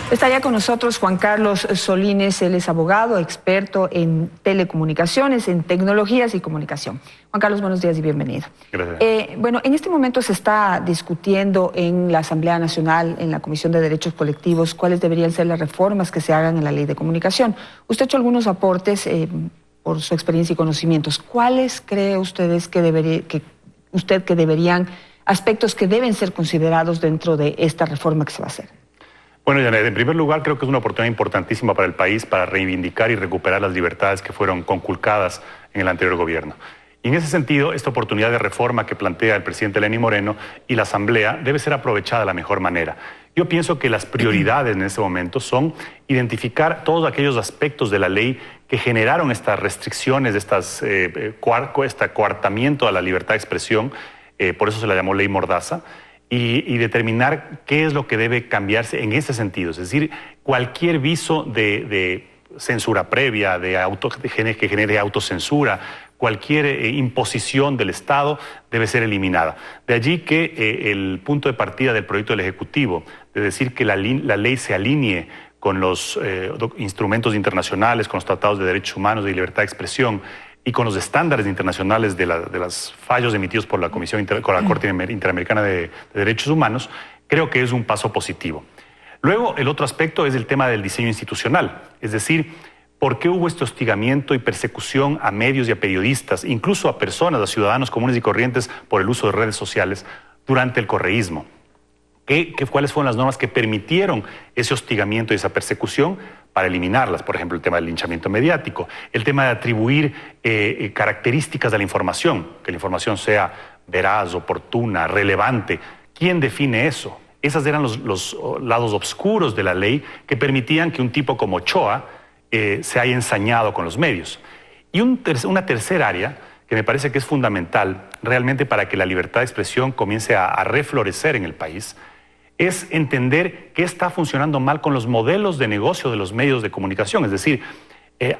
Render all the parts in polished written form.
Está ya con nosotros Juan Carlos Solines, él es abogado, experto en telecomunicaciones, en tecnologías y comunicación. Juan Carlos, buenos días y bienvenido. Gracias. Bueno, en este momento se está discutiendo en la Asamblea Nacional, en la Comisión de Derechos Colectivos, cuáles deberían ser las reformas que se hagan en la Ley de Comunicación. Usted ha hecho algunos aportes por su experiencia y conocimientos. ¿Cuáles cree ustedes que deberían, aspectos que deben ser considerados dentro de esta reforma que se va a hacer? Bueno, Janet, en primer lugar, creo que es una oportunidad importantísima para el país para reivindicar y recuperar las libertades que fueron conculcadas en el anterior gobierno. Y en ese sentido, esta oportunidad de reforma que plantea el presidente Lenín Moreno y la Asamblea debe ser aprovechada de la mejor manera. Yo pienso que las prioridades en este momento son identificar todos aquellos aspectos de la ley que generaron estas restricciones, este coartamiento a la libertad de expresión, por eso se la llamó Ley Mordaza, y determinar qué es lo que debe cambiarse en ese sentido. Es decir, cualquier viso de censura previa, que genere autocensura, cualquier imposición del Estado debe ser eliminada. De allí que el punto de partida del proyecto del Ejecutivo, de decir que la ley se alinee con los instrumentos internacionales, con los tratados de derechos humanos y de libertad de expresión, y con los estándares internacionales de los fallos emitidos por la Corte Interamericana de Derechos Humanos, creo que es un paso positivo. Luego, el otro aspecto es el tema del diseño institucional, es decir, ¿por qué hubo este hostigamiento y persecución a medios y a periodistas, incluso a personas, a ciudadanos comunes y corrientes por el uso de redes sociales durante el correísmo? ¿Cuáles fueron las normas que permitieron ese hostigamiento y esa persecución para eliminarlas? Por ejemplo, el tema del linchamiento mediático, el tema de atribuir características de la información, que la información sea veraz, oportuna, relevante. ¿Quién define eso? Esos eran los lados oscuros de la ley que permitían que un tipo como Ochoa se haya ensañado con los medios. Y una tercera área que me parece que es fundamental realmente para que la libertad de expresión comience a reflorecer en el país, es entender qué está funcionando mal con los modelos de negocio de los medios de comunicación. Es decir,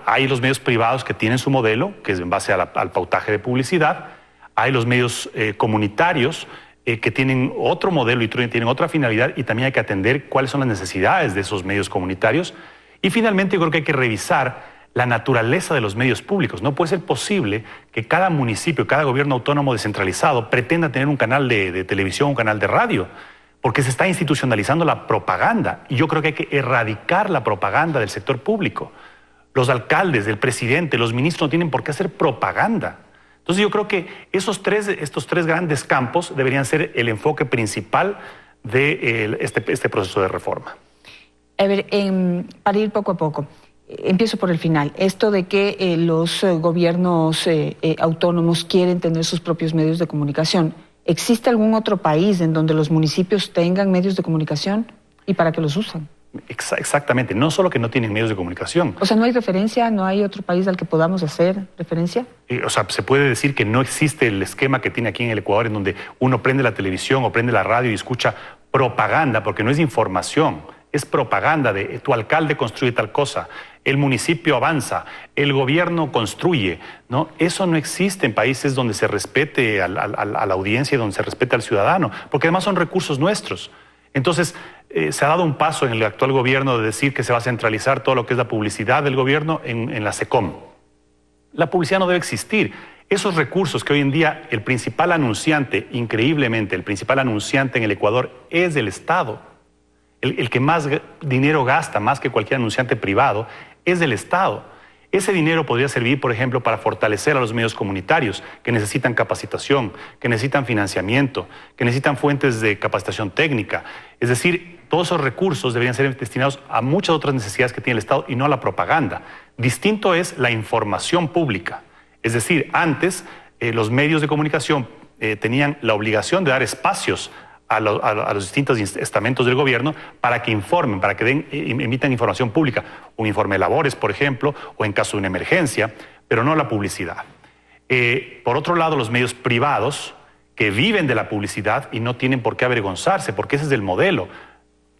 hay los medios privados que tienen su modelo, que es en base al pautaje de publicidad, hay los medios comunitarios que tienen otro modelo y tienen otra finalidad, y también hay que atender cuáles son las necesidades de esos medios comunitarios. Y finalmente yo creo que hay que revisar la naturaleza de los medios públicos. No puede ser posible que cada municipio, cada gobierno autónomo descentralizado pretenda tener un canal de televisión, un canal de radio, porque se está institucionalizando la propaganda, y yo creo que hay que erradicar la propaganda del sector público. Los alcaldes, el presidente, los ministros no tienen por qué hacer propaganda. Entonces yo creo que estos tres grandes campos deberían ser el enfoque principal de este proceso de reforma. A ver, para ir poco a poco, empiezo por el final. Esto de que los gobiernos autónomos quieren tener sus propios medios de comunicación. ¿Existe algún otro país en donde los municipios tengan medios de comunicación y para qué los usan? Exactamente, no solo que no tienen medios de comunicación. O sea, ¿no hay referencia? ¿No hay otro país al que podamos hacer referencia? O sea, se puede decir que no existe el esquema que tiene aquí en el Ecuador, en donde uno prende la televisión o prende la radio y escucha propaganda, porque no es información, es propaganda de tu alcalde construye tal cosa, el municipio avanza, el gobierno construye, ¿no? Eso no existe en países donde se respete a la audiencia y donde se respete al ciudadano, porque además son recursos nuestros. Entonces, se ha dado un paso en el actual gobierno de decir que se va a centralizar todo lo que es la publicidad del gobierno en la SECOM. La publicidad no debe existir. Esos recursos que hoy en día el principal anunciante, increíblemente, el principal anunciante en el Ecuador es el Estado. El que más dinero gasta, más que cualquier anunciante privado, es del Estado. Ese dinero podría servir, por ejemplo, para fortalecer a los medios comunitarios que necesitan capacitación, que necesitan financiamiento, que necesitan fuentes de capacitación técnica. Es decir, todos esos recursos deberían ser destinados a muchas otras necesidades que tiene el Estado y no a la propaganda. Distinto es la información pública. Es decir, antes los medios de comunicación tenían la obligación de dar espacios a los distintos estamentos del gobierno para que informen, para que emitan información pública, un informe de labores, por ejemplo, o en caso de una emergencia, pero no la publicidad. Por otro lado, los medios privados que viven de la publicidad y no tienen por qué avergonzarse, porque ese es el modelo.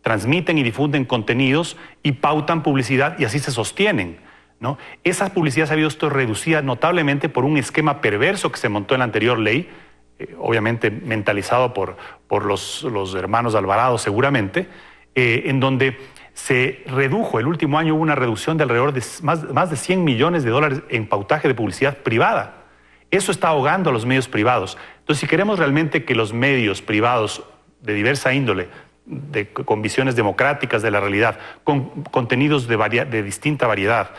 Transmiten y difunden contenidos y pautan publicidad y así se sostienen, ¿no? Esa publicidad se ha visto reducida notablemente por un esquema perverso que se montó en la anterior ley, obviamente mentalizado por los hermanos Alvarado seguramente, en donde se redujo, el último año hubo una reducción de alrededor de más de 100 millones de dólares en pautaje de publicidad privada. Eso está ahogando a los medios privados. Entonces, si queremos realmente que los medios privados de diversa índole, con visiones democráticas de la realidad, con contenidos de distinta variedad,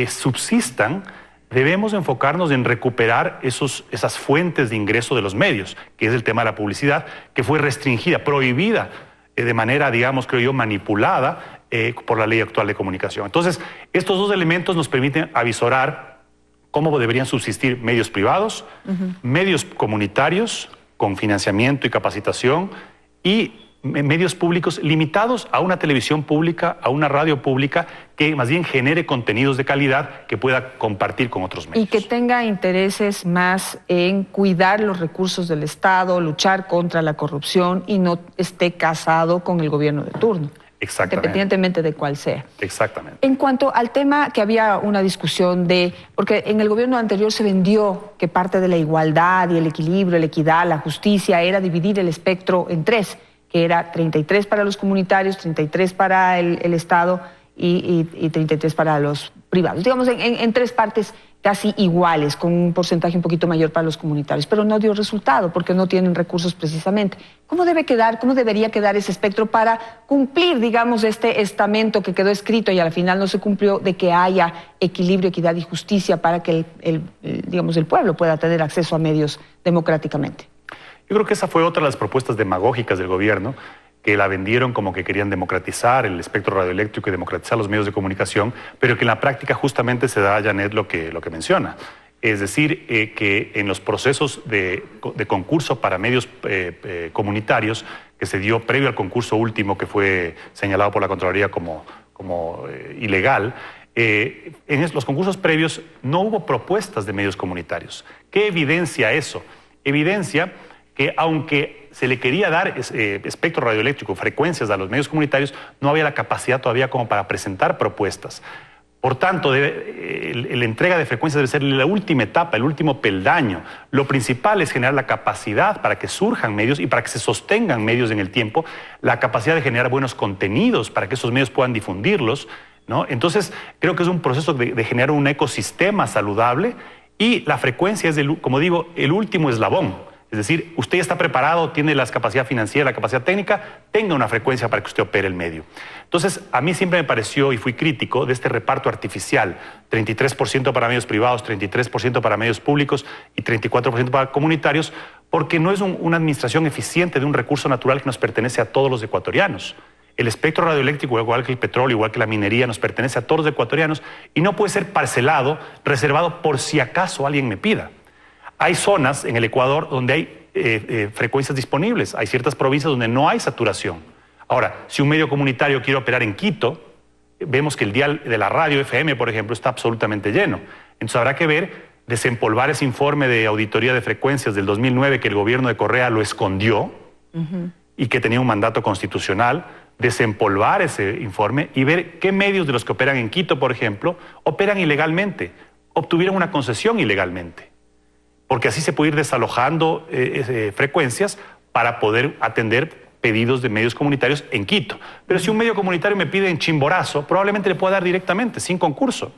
subsistan, debemos enfocarnos en recuperar esas fuentes de ingreso de los medios, que es el tema de la publicidad, que fue restringida, prohibida de manera, digamos, creo yo, manipulada por la ley actual de comunicación. Entonces, estos dos elementos nos permiten avisorar cómo deberían subsistir medios privados, medios comunitarios con financiamiento y capacitación y medios públicos limitados a una televisión pública, a una radio pública que más bien genere contenidos de calidad que pueda compartir con otros medios. Y que tenga intereses más en cuidar los recursos del Estado, luchar contra la corrupción y no esté casado con el gobierno de turno. Exactamente. Independientemente de cuál sea. Exactamente. En cuanto al tema que había una discusión porque en el gobierno anterior se vendió que parte de la igualdad y el equilibrio, la equidad, la justicia era dividir el espectro en tres, que era 33 para los comunitarios, 33 para el Estado y 33 para los privados. Digamos, en tres partes casi iguales, con un porcentaje un poquito mayor para los comunitarios, pero no dio resultado porque no tienen recursos precisamente. ¿Cómo debería quedar ese espectro para cumplir, digamos, este estamento que quedó escrito y al final no se cumplió, de que haya equilibrio, equidad y justicia para que el pueblo pueda tener acceso a medios democráticamente? Yo creo que esa fue otra de las propuestas demagógicas del gobierno, que la vendieron como que querían democratizar el espectro radioeléctrico y democratizar los medios de comunicación, pero que en la práctica justamente se da, Janet, lo que menciona. Es decir, que en los procesos de concurso para medios comunitarios, que se dio previo al concurso último que fue señalado por la Contraloría como ilegal, en los concursos previos no hubo propuestas de medios comunitarios. ¿Qué evidencia eso? Evidencia que aunque se le quería dar espectro radioeléctrico, frecuencias a los medios comunitarios, no había la capacidad todavía como para presentar propuestas. Por tanto, la entrega de frecuencias debe ser la última etapa, el último peldaño. Lo principal es generar la capacidad para que surjan medios y para que se sostengan medios en el tiempo, la capacidad de generar buenos contenidos para que esos medios puedan difundirlos, ¿no? Entonces, creo que es un proceso de generar un ecosistema saludable y la frecuencia es, como digo, el último eslabón. Es decir, usted ya está preparado, tiene la capacidad financiera, la capacidad técnica, tenga una frecuencia para que usted opere el medio. Entonces, a mí siempre me pareció, y fui crítico, de este reparto artificial, 33% para medios privados, 33% para medios públicos y 34% para comunitarios, porque no es una administración eficiente de un recurso natural que nos pertenece a todos los ecuatorianos. El espectro radioeléctrico, igual que el petróleo, igual que la minería, nos pertenece a todos los ecuatorianos y no puede ser parcelado, reservado por si acaso alguien me pida. Hay zonas en el Ecuador donde hay frecuencias disponibles, hay ciertas provincias donde no hay saturación. Ahora, si un medio comunitario quiere operar en Quito, vemos que el dial de la radio FM, por ejemplo, está absolutamente lleno. Entonces habrá que desempolvar ese informe de auditoría de frecuencias del 2009 que el gobierno de Correa lo escondió y que tenía un mandato constitucional, desempolvar ese informe y ver qué medios de los que operan en Quito, por ejemplo, operan ilegalmente, obtuvieron una concesión ilegalmente. Porque así se puede ir desalojando frecuencias para poder atender pedidos de medios comunitarios en Quito. Pero si un medio comunitario me pide en Chimborazo, probablemente le pueda dar directamente, sin concurso.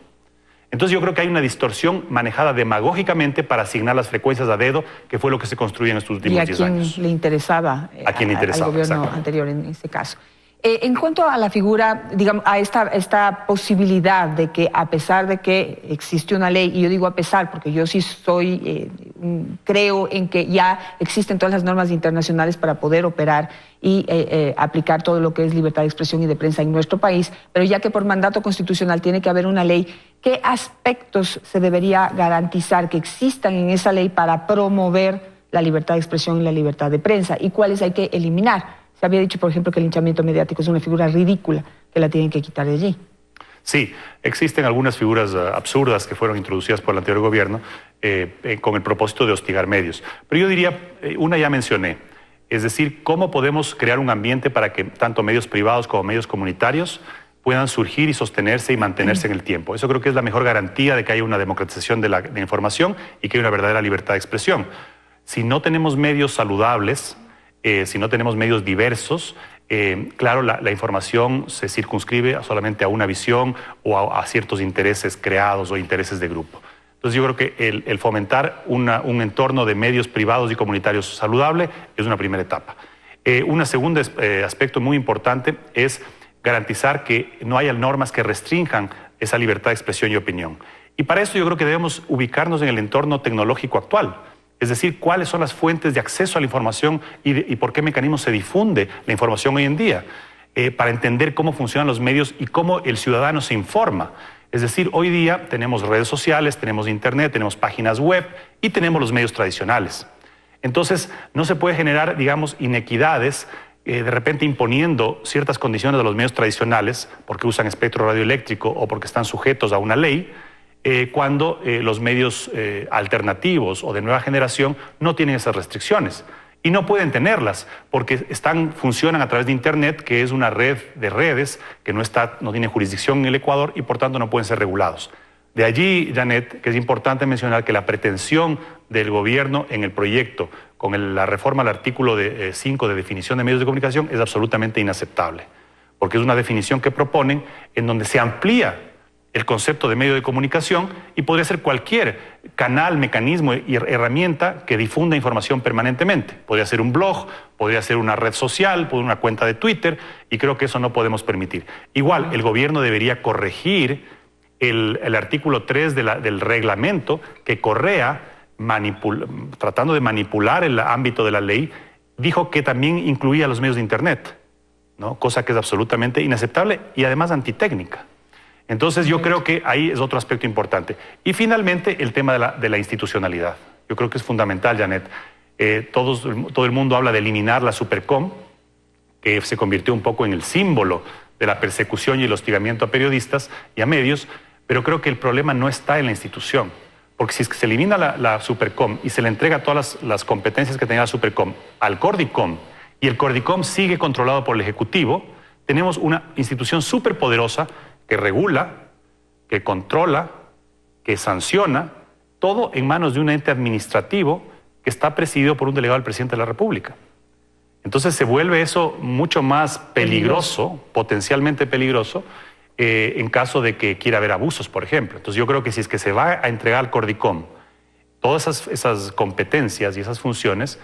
Entonces yo creo que hay una distorsión manejada demagógicamente para asignar las frecuencias a dedo, que fue lo que se construyó en estos últimos 10 años. ¿Y a quién le interesaba? ¿A quién le interesaba? Al gobierno anterior en este caso. En cuanto a la figura, digamos, a esta posibilidad de que, a pesar de que existe una ley, y yo digo a pesar porque yo sí creo en que ya existen todas las normas internacionales para poder operar y aplicar todo lo que es libertad de expresión y de prensa en nuestro país, pero ya que por mandato constitucional tiene que haber una ley, ¿qué aspectos se debería garantizar que existan en esa ley para promover la libertad de expresión y la libertad de prensa? ¿Y cuáles hay que eliminar? Se había dicho, por ejemplo, que el linchamiento mediático es una figura ridícula, que la tienen que quitar de allí. Sí, existen algunas figuras absurdas que fueron introducidas por el anterior gobierno con el propósito de hostigar medios. Pero yo diría, una ya mencioné, es decir, cómo podemos crear un ambiente para que tanto medios privados como medios comunitarios puedan surgir y sostenerse y mantenerse en el tiempo. Eso creo que es la mejor garantía de que haya una democratización de la información y que haya una verdadera libertad de expresión. Si no tenemos medios saludables, si no tenemos medios diversos, claro, la información se circunscribe solamente a una visión o a ciertos intereses creados o intereses de grupo. Entonces yo creo que el fomentar un entorno de medios privados y comunitarios saludable es una primera etapa. Un segundo aspecto muy importante es garantizar que no haya normas que restrinjan esa libertad de expresión y opinión. Y para eso yo creo que debemos ubicarnos en el entorno tecnológico actual. Es decir, cuáles son las fuentes de acceso a la información y por qué mecanismos se difunde la información hoy en día, para entender cómo funcionan los medios y cómo el ciudadano se informa. Es decir, hoy día tenemos redes sociales, tenemos internet, tenemos páginas web y tenemos los medios tradicionales. Entonces, no se puede generar, digamos, inequidades, de repente imponiendo ciertas condiciones a los medios tradicionales porque usan espectro radioeléctrico o porque están sujetos a una ley, cuando los medios alternativos o de nueva generación no tienen esas restricciones. Y no pueden tenerlas porque funcionan a través de Internet, que es una red de redes que no tiene jurisdicción en el Ecuador y por tanto no pueden ser regulados. De allí, Janet, que es importante mencionar que la pretensión del gobierno en el proyecto con la reforma al artículo 5 de definición de medios de comunicación es absolutamente inaceptable, porque es una definición que proponen en donde se amplía el concepto de medio de comunicación y podría ser cualquier canal, mecanismo y herramienta que difunda información permanentemente. Podría ser un blog, podría ser una red social, una cuenta de Twitter, y creo que eso no podemos permitir. Igual, el gobierno debería corregir el artículo 3 del reglamento que Correa, tratando de manipular el ámbito de la ley, dijo que también incluía los medios de Internet, ¿no? Cosa que es absolutamente inaceptable y además antitécnica. Entonces yo creo que ahí es otro aspecto importante. Y finalmente el tema de la institucionalidad. Yo creo que es fundamental, Janet. Todo el mundo habla de eliminar la Supercom, que se convirtió un poco en el símbolo de la persecución y el hostigamiento a periodistas y a medios, pero creo que el problema no está en la institución. Porque si es que se elimina la Supercom y se le entrega todas las competencias que tenía la Supercom al Cordicom, y el Cordicom sigue controlado por el Ejecutivo, tenemos una institución superpoderosa que regula, que controla, que sanciona, todo en manos de un ente administrativo que está presidido por un delegado del presidente de la República. Entonces se vuelve eso mucho más peligroso, potencialmente peligroso, en caso de que quiera haber abusos, por ejemplo. Entonces yo creo que si es que se va a entregar al Cordicom todas esas competencias y esas funciones,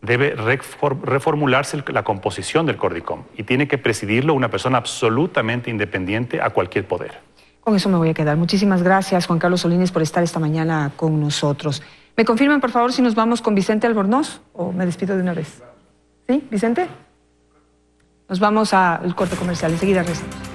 debe reformularse la composición del Cordicom y tiene que presidirlo una persona absolutamente independiente a cualquier poder. Con eso me voy a quedar. Muchísimas gracias, Juan Carlos Solines, por estar esta mañana con nosotros. ¿Me confirman, por favor, si nos vamos con Vicente Albornoz o me despido de una vez? ¿Sí, Vicente? Nos vamos al corte comercial. Enseguida regresamos.